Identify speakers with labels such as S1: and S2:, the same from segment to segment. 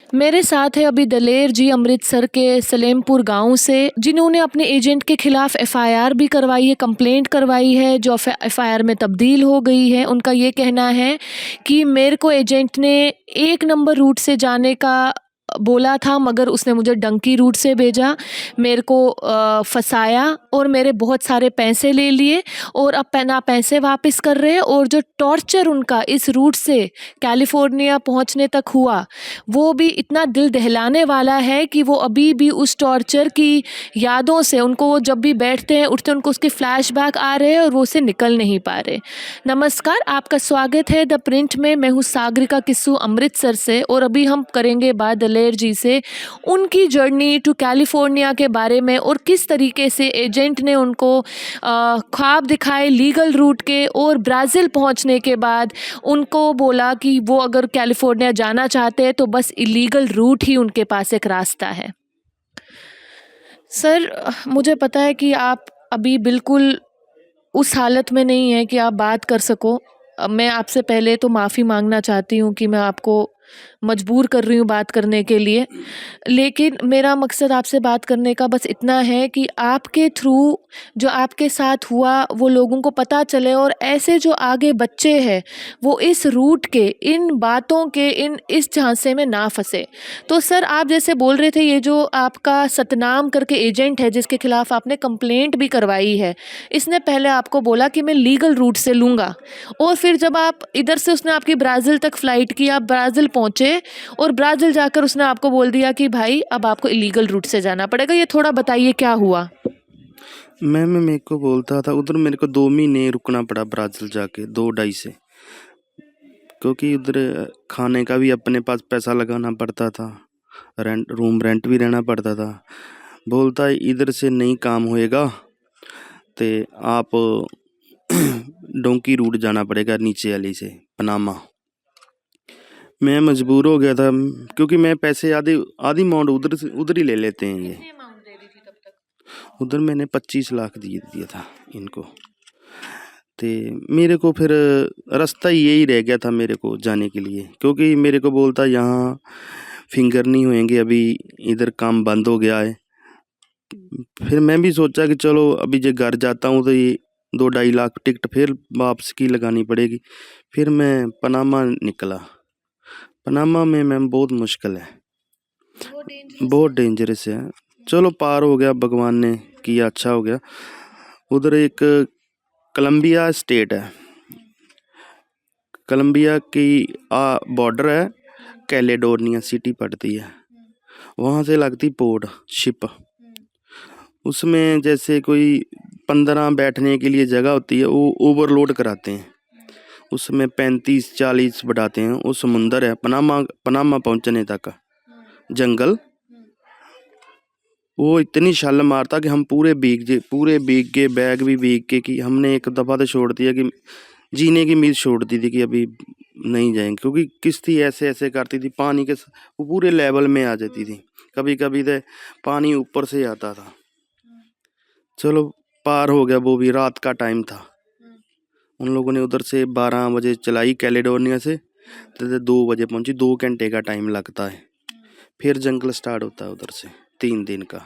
S1: मेरे साथ है अभी दलेर जी अमृतसर के सलेमपुर गांव से, जिन्होंने अपने एजेंट के खिलाफ एफआईआर भी करवाई है, कंप्लेंट करवाई है, जो एफआईआर में तब्दील हो गई है। उनका ये कहना है कि मेरे को एजेंट ने एक नंबर रूट से जाने का बोला था, मगर उसने मुझे डंकी रूट से भेजा, मेरे को फंसाया और मेरे बहुत सारे पैसे ले लिए और अब ना पैसे वापस कर रहे हैं। और जो टॉर्चर उनका इस रूट से कैलिफोर्निया पहुंचने तक हुआ, वो भी इतना दिल दहलाने वाला है कि वो अभी भी उस टॉर्चर की यादों से, उनको वो जब भी बैठते हैं उठते हैं उनको उसके फ्लैशबैक आ रहे हैं और वो उसे निकल नहीं पा रहे। नमस्कार, आपका स्वागत है द प्रिंट में। मैं हूँ सागरिका किस्सू अमृतसर से और अभी हम करेंगे बात दलेर जी से उनकी जर्नी टू कैलिफोर्निया के बारे में और किस तरीके से एजेंट ने उनको ख्वाब दिखाए लीगल रूट के, और ब्राज़ील पहुंचने के बाद उनको बोला कि वो अगर कैलिफोर्निया जाना चाहते हैं तो बस इलीगल रूट ही उनके पास एक रास्ता है। सर, मुझे पता है कि आप अभी बिल्कुल उस हालत में नहीं है कि आप बात कर सको। मैं आपसे पहले तो माफ़ी मांगना चाहती हूँ कि मैं आपको मजबूर कर रही हूँ बात करने के लिए, लेकिन मेरा मकसद आपसे बात करने का बस इतना है कि आपके थ्रू जो आपके साथ हुआ वो लोगों को पता चले, और ऐसे जो आगे बच्चे हैं वो इस रूट के, इन बातों के, इस झांसे में ना फंसे। तो सर, आप जैसे बोल रहे थे, ये जो आपका सतनाम करके एजेंट है जिसके खिलाफ आपने कंप्लेंट भी करवाई है, इसने पहले आपको बोला कि मैं लीगल रूट से लूँगा, और फिर जब आप इधर से, उसने आपकी ब्राज़ील तक फ़्लाइट की, आप ब्राज़ील पहुँचे और ब्राज़ील जाकर उसने आपको बोल दिया कि भाई अब आपको इलीगल रूट से जाना पड़ेगा। ये थोड़ा बताइए क्या हुआ?
S2: मैम मेरे को बोलता था उधर, मेरे को 2 महीने रुकना पड़ा ब्राज़ील जाके, 2 ढाई से, क्योंकि उधर खाने का भी अपने पास पैसा लगाना पड़ता था, रूम रेंट भी रहना पड़ता था। बोलता है इधर से नहीं काम होएगा तो आप डोंकी रूट जाना पड़ेगा, नीचे वाली से पनामा। मैं मजबूर हो गया था, क्योंकि मैं पैसे आधी आधी अमाउंट उधर ही ले लेते हैं ये।
S1: कितनी अमाउंट दे दी थी तब तक?
S2: उधर मैंने 25 लाख दिया था इनको। तो मेरे को फिर रास्ता यही रह गया था मेरे को जाने के लिए, क्योंकि मेरे को बोलता यहाँ फिंगर नहीं होएंगे, अभी इधर काम बंद हो गया है। फिर मैं भी सोचा कि चलो अभी जो घर जाता हूँ तो ये 2-2.5 लाख टिकट फिर वापस की लगानी पड़ेगी। फिर मैं पनामा निकला। पनामा में मैम बहुत मुश्किल है, बहुत डेंजरस है। चलो पार हो गया, भगवान ने किया, अच्छा हो गया। उधर एक कोलंबिया स्टेट है, कोलंबिया की बॉर्डर है, कैलेडोनिया सिटी पड़ती है, वहाँ से लगती पोर्ट शिप। उसमें जैसे कोई 15 बैठने के लिए जगह होती है, वो ओवरलोड कराते हैं, उसमें 35-40 बढ़ाते हैं। वो समुंदर है, पनामा पहुँचने तक जंगल। वो इतनी छाल मारता कि हम पूरे भीग के, बैग भी भीग के, कि हमने एक दफ़ा तो छोड़ दिया कि जीने की उम्मीद छोड़ दी थी कि अभी नहीं जाएंगे, क्योंकि किश्ती ऐसे ऐसे करती थी, पानी के वो पूरे लेवल में आ जाती थी, कभी कभी तो पानी ऊपर से आता था। चलो पार हो गया, वो भी रात का टाइम था। उन लोगों ने उधर से 12 बजे चलाई कैलेडोनिया से, तो 2 बजे पहुंची। 2 घंटे का टाइम लगता है, फिर जंगल स्टार्ट होता है उधर से 3 दिन का।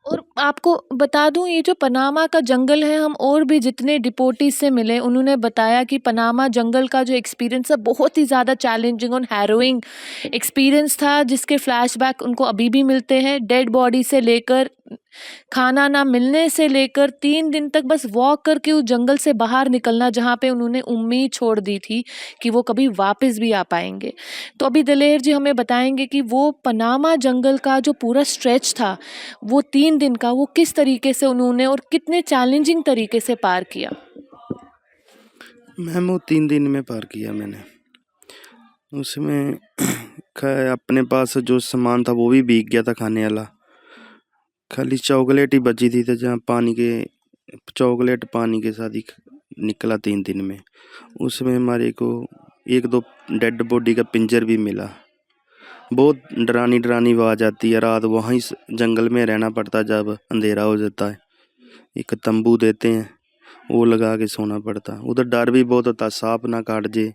S1: और आपको बता दूं, ये जो पनामा का जंगल है, हम और भी जितने डिपोटीज से मिले उन्होंने बताया कि पनामा जंगल का जो एक्सपीरियंस है बहुत ही ज़्यादा चैलेंजिंग और हैरोइंग एक्सपीरियंस था, जिसके फ्लैशबैक उनको अभी भी मिलते हैं। डेड बॉडी से लेकर, खाना ना मिलने से लेकर, 3 दिन तक बस वॉक करके उस जंगल से बाहर निकलना, जहाँ पे उन्होंने उम्मीद छोड़ दी थी कि वो कभी वापस भी आ पाएंगे। तो अभी दलेर जी हमें बताएंगे कि वो पनामा जंगल का जो पूरा स्ट्रेच था, वो 3 दिन का, वो किस तरीके से उन्होंने और कितने चैलेंजिंग तरीके से पार किया।
S2: मैम वो 3 दिन में पार किया मैंने। उसमें अपने पास जो सामान था वो भी भीग गया था, खाने वाला। खाली चॉकलेट ही बची थी, तो जहाँ चॉकलेट पानी के साथ ही निकला 3 दिन में। उसमें हमारे को 1-2 डेड बॉडी का पिंजर भी मिला। बहुत डरानी आवाज़ आती है रात, वहाँ ही जंगल में रहना पड़ता है जब अंधेरा हो जाता है। एक तंबू देते हैं, वो लगा के सोना पड़ता है। उधर डर भी बहुत होता है, सांप ना काट जे,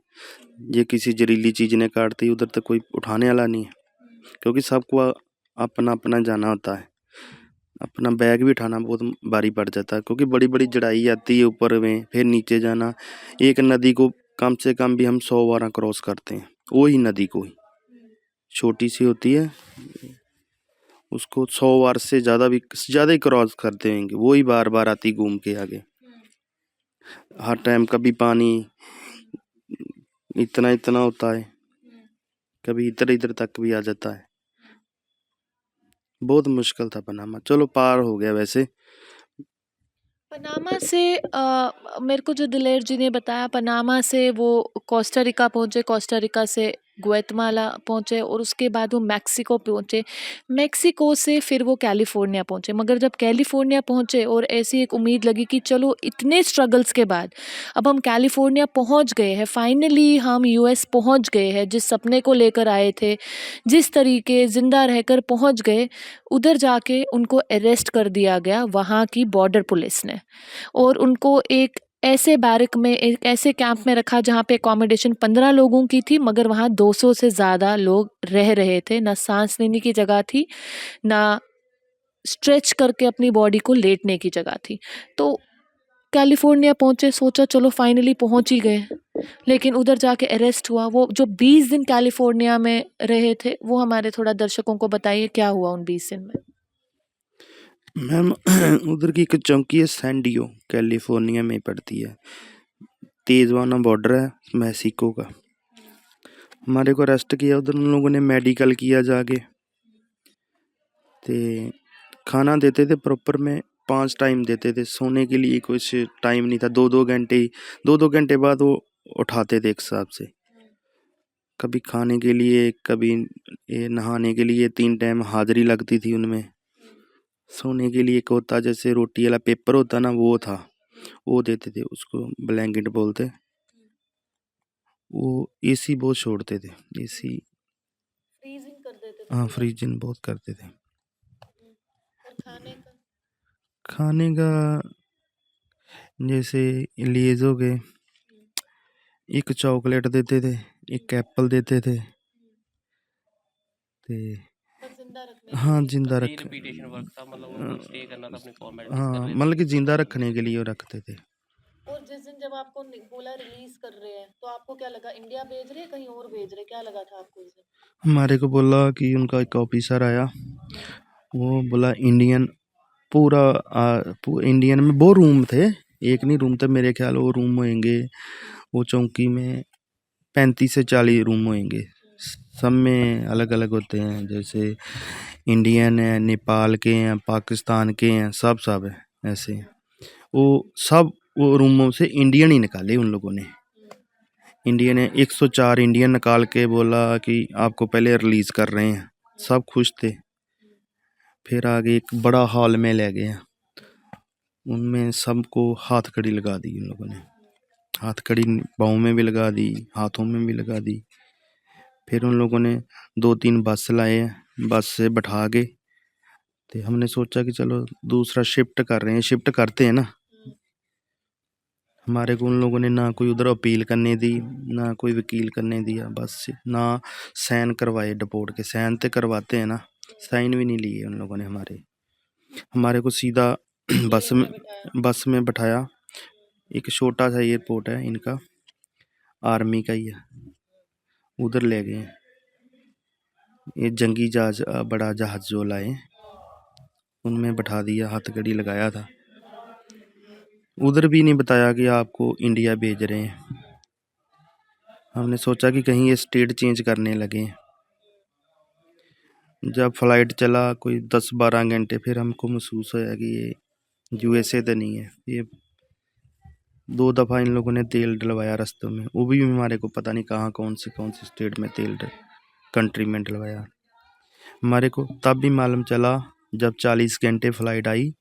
S2: ये किसी जहरीली चीज़ ने काटती, उधर तो कोई उठाने वाला नहीं है। क्योंकि सबको अपना-अपना जाना होता है। अपना बैग भी उठाना बहुत भारी पड़ जाता है क्योंकि बड़ी-बड़ी चढ़ाई आती है ऊपर में, फिर नीचे जाना। एक नदी को कम से कम भी हम 100 बार क्रॉस करते हैं, वो ही नदी को ही। छोटी सी होती है, उसको 100 बार से ज़्यादा ही क्रॉस करते होंगे, वो ही बार-बार आती घूम के आगे। हर टाइम कभी पानी इतना होता है, कभी इधर तक भी आ जाता है। बहुत मुश्किल था पनामा, चलो पार हो गया वैसे।
S1: पनामा से मेरे को जो दिलेर जी ने बताया, पनामा से वो कोस्टा रिका पहुँचे, कोस्टा रिका से ग्वाटेमाला पहुँचे और उसके बाद वो मैक्सिको पहुँचे। मैक्सिको से फिर वो कैलिफोर्निया पहुँचे। मगर जब कैलिफोर्निया पहुँचे और ऐसी एक उम्मीद लगी कि चलो इतने स्ट्रगल्स के बाद अब हम कैलिफोर्निया पहुँच गए हैं, फाइनली हम यूएस पहुँच गए हैं, जिस सपने को लेकर आए थे, जिस तरीके ज़िंदा रहकर पहुँच गए, उधर जाके उनको अरेस्ट कर दिया गया वहाँ की बॉर्डर पुलिस ने और उनको एक ऐसे बैरक में, एक ऐसे कैंप में रखा जहाँ पे अकोमोडेशन 15 लोगों की थी, मगर वहाँ 200 से ज़्यादा लोग रह रहे थे। ना सांस लेने की जगह थी, ना स्ट्रेच करके अपनी बॉडी को लेटने की जगह थी। तो कैलिफोर्निया पहुँचे, सोचा चलो फाइनली पहुँच ही गए, लेकिन उधर जाके अरेस्ट हुआ। वो जो 20 दिन कैलिफोर्निया में रहे थे, वो हमारे थोड़ा दर्शकों को बताइए क्या हुआ उन 20 दिन में।
S2: मैम उधर की एक चौकी है सैन डियो, कैलिफोर्निया में पड़ती है। तेजवाना बॉर्डर है मैक्सिको का। हमारे को अरेस्ट किया उधर, उन लोगों ने मेडिकल किया जाके, ते खाना देते थे प्रॉपर में, 5 टाइम देते थे। सोने के लिए कुछ टाइम नहीं था, 2-2 घंटे ही, 2-2 घंटे बाद वो उठाते थे एक हिसाब से। कभी खाने के लिए, कभी ये नहाने के लिए, 3 टाइम हाजिरी लगती थी उनमें। सोने के लिए एक होता जैसे रोटी वाला पेपर होता ना, वो था, वो देते थे, उसको ब्लैंकेट बोलते। वो एसी बहुत छोड़ते थे, एसी।
S1: फ्रीजिंग कर देते थे
S2: हाँ,
S1: पूरा।
S2: फ्रीजिंग बहुत करते थे।
S1: और खाने का?
S2: खाने का जैसे लेज हो गए, एक चॉकलेट देते थे, एक एप्पल देते थे, ते
S1: बस जिंदा रखने के
S2: हाँ
S1: लिए।
S2: जिंदा
S3: यही
S2: रख
S3: रिपीटेशन वर्क था, मतलब उनको स्टे करना था, अपनी फॉर्मेलिटीज कर
S2: हाँ
S3: रहे थे।
S2: मतलब कि जिंदा रखने के लिए वो रखते थे।
S1: और जिस दिन जब आपको बोला रिलीज कर रहे हैं, तो आपको क्या लगा, इंडिया भेज रहे हैं कहीं और भेज रहे हैं, क्या लगा था आपको उस दिन?
S2: हमारे को बोला कि उनका एक ऑफिसर आया, वो बोला इंडियन पूरा इंडियन में वो रूम थे, एक नहीं रूम थे, मेरे ख्याल वो रूम होंगे, वो चौकी में 35 से 40 रूम होंगे। सब में अलग अलग होते हैं, जैसे इंडियन है, नेपाल के हैं, पाकिस्तान के हैं, सब है ऐसे। वो सब वो रूमों से इंडियन ही निकाले उन लोगों ने। इंडियन है, 104 इंडियन निकाल के बोला कि आपको पहले रिलीज कर रहे हैं। सब खुश थे। फिर आगे एक बड़ा हॉल में ले गए, उनमें सबको हाथ कड़ी लगा दी उन लोगों ने। हाथ कड़ी पाँव में भी लगा दी, हाथों में भी लगा दी। फिर उन लोगों ने 2-3 बस लाए, बस से बैठा के, तो हमने सोचा कि चलो दूसरा शिफ्ट कर रहे हैं, शिफ्ट करते हैं ना। हमारे को उन लोगों ने ना कोई उधर अपील करने दी, ना कोई वकील करने दिया, बस ना साइन करवाए डिपोर्ट के। साइन तो करवाते हैं ना, साइन भी नहीं लिए उन लोगों ने हमारे को सीधा बस में बैठाया। एक छोटा सा एयरपोर्ट है इनका, आर्मी का ही है, उधर ले गए। ये जंगी जहाज, बड़ा जहाज जो लाए, उनमें बैठा दिया, हथकड़ी लगाया था। उधर भी नहीं बताया कि आपको इंडिया भेज रहे हैं। हमने सोचा कि कहीं ये स्टेट चेंज करने लगे। जब फ्लाइट चला कोई 10-12 घंटे, फिर हमको महसूस होया कि ये यूएसए तो नहीं है। ये 2 दफ़ा इन लोगों ने तेल डलवाया रास्तों में, वो भी हमारे को पता नहीं कहाँ कौन सी स्टेट में कंट्री में डलवाया। हमारे को तब भी मालूम चला जब 40 घंटे फ्लाइट आई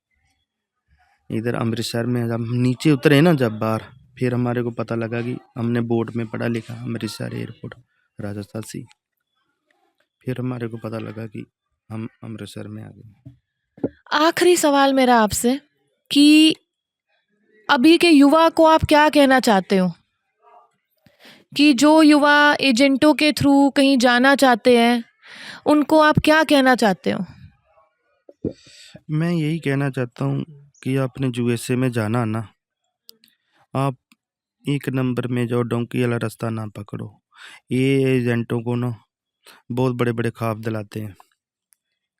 S2: इधर अमृतसर में। जब हम नीचे उतरे ना, जब बाहर, फिर हमारे को पता लगा कि हमने बोर्ड में पढ़ा लिखा अमृतसर एयरपोर्ट राजस्थान से। फिर हमारे को पता लगा कि हम अमृतसर में आ गए।
S1: आखिरी सवाल मेरा आपसे कि अभी के युवा को आप क्या कहना चाहते हो कि जो युवा एजेंटों के थ्रू कहीं जाना चाहते हैं, उनको आप क्या कहना चाहते हो?
S2: मैं यही कहना चाहता हूँ कि आपने यूएसए में जाना ना, आप एक नंबर में जाओ, डोंकी वाला रास्ता ना पकड़ो। ये एजेंटों को ना बहुत बड़े बड़े ख्वाब दिलाते हैं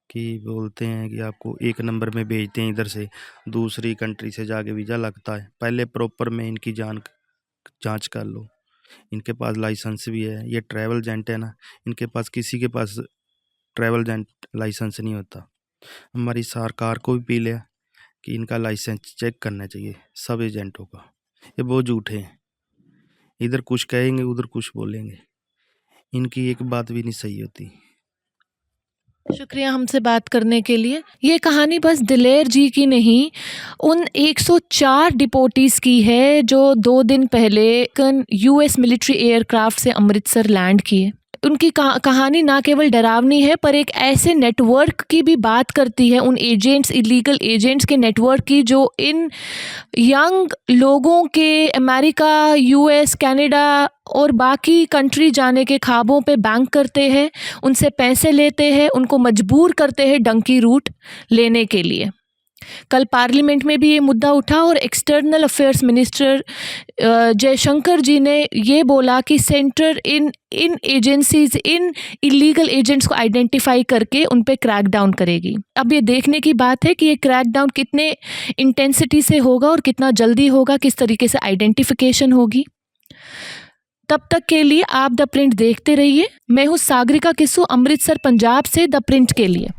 S2: कि बोलते हैं कि आपको एक नंबर में भेजते हैं, इधर से दूसरी कंट्री से जाके वीज़ा लगता है। पहले प्रॉपर में इनकी जांच कर लो, इनके पास लाइसेंस भी है। ये ट्रैवल एजेंट है ना, इनके पास किसी के पास ट्रैवल एजेंट लाइसेंस नहीं होता। हमारी सरकार को भी अपील है कि इनका लाइसेंस चेक करना चाहिए सब एजेंटों का। ये बहुत झूठे हैं, इधर कुछ कहेंगे उधर कुछ बोलेंगे, इनकी एक बात भी नहीं सही होती।
S1: शुक्रिया हमसे बात करने के लिए। ये कहानी बस दिलेर जी की नहीं, उन 104 डिपोटीज़ की है जो 2 दिन पहले यूएस मिलिट्री एयरक्राफ्ट से अमृतसर लैंड किए। उनकी कहानी ना केवल डरावनी है पर एक ऐसे नेटवर्क की भी बात करती है, उन एजेंट्स, इलीगल एजेंट्स के नेटवर्क की, जो इन यंग लोगों के अमेरिका, यूएस, कनाडा और बाकी कंट्री जाने के ख्वाबों पे बैंक करते हैं, उनसे पैसे लेते हैं, उनको मजबूर करते हैं डंकी रूट लेने के लिए। कल पार्लियामेंट में भी ये मुद्दा उठा और एक्सटर्नल अफेयर्स मिनिस्टर जयशंकर जी ने ये बोला कि सेंटर इन एजेंसीज, इन इलीगल एजेंट्स को आइडेंटिफाई करके उन पे क्रैक डाउन करेगी। अब ये देखने की बात है कि ये क्रैक डाउन कितने इंटेंसिटी से होगा और कितना जल्दी होगा, किस तरीके से आइडेंटिफिकेशन होगी। तब तक के लिए आप द प्रिंट देखते रहिए। मैं हूँ सागरिका किस्सू, अमृतसर पंजाब से द प्रिंट के लिए।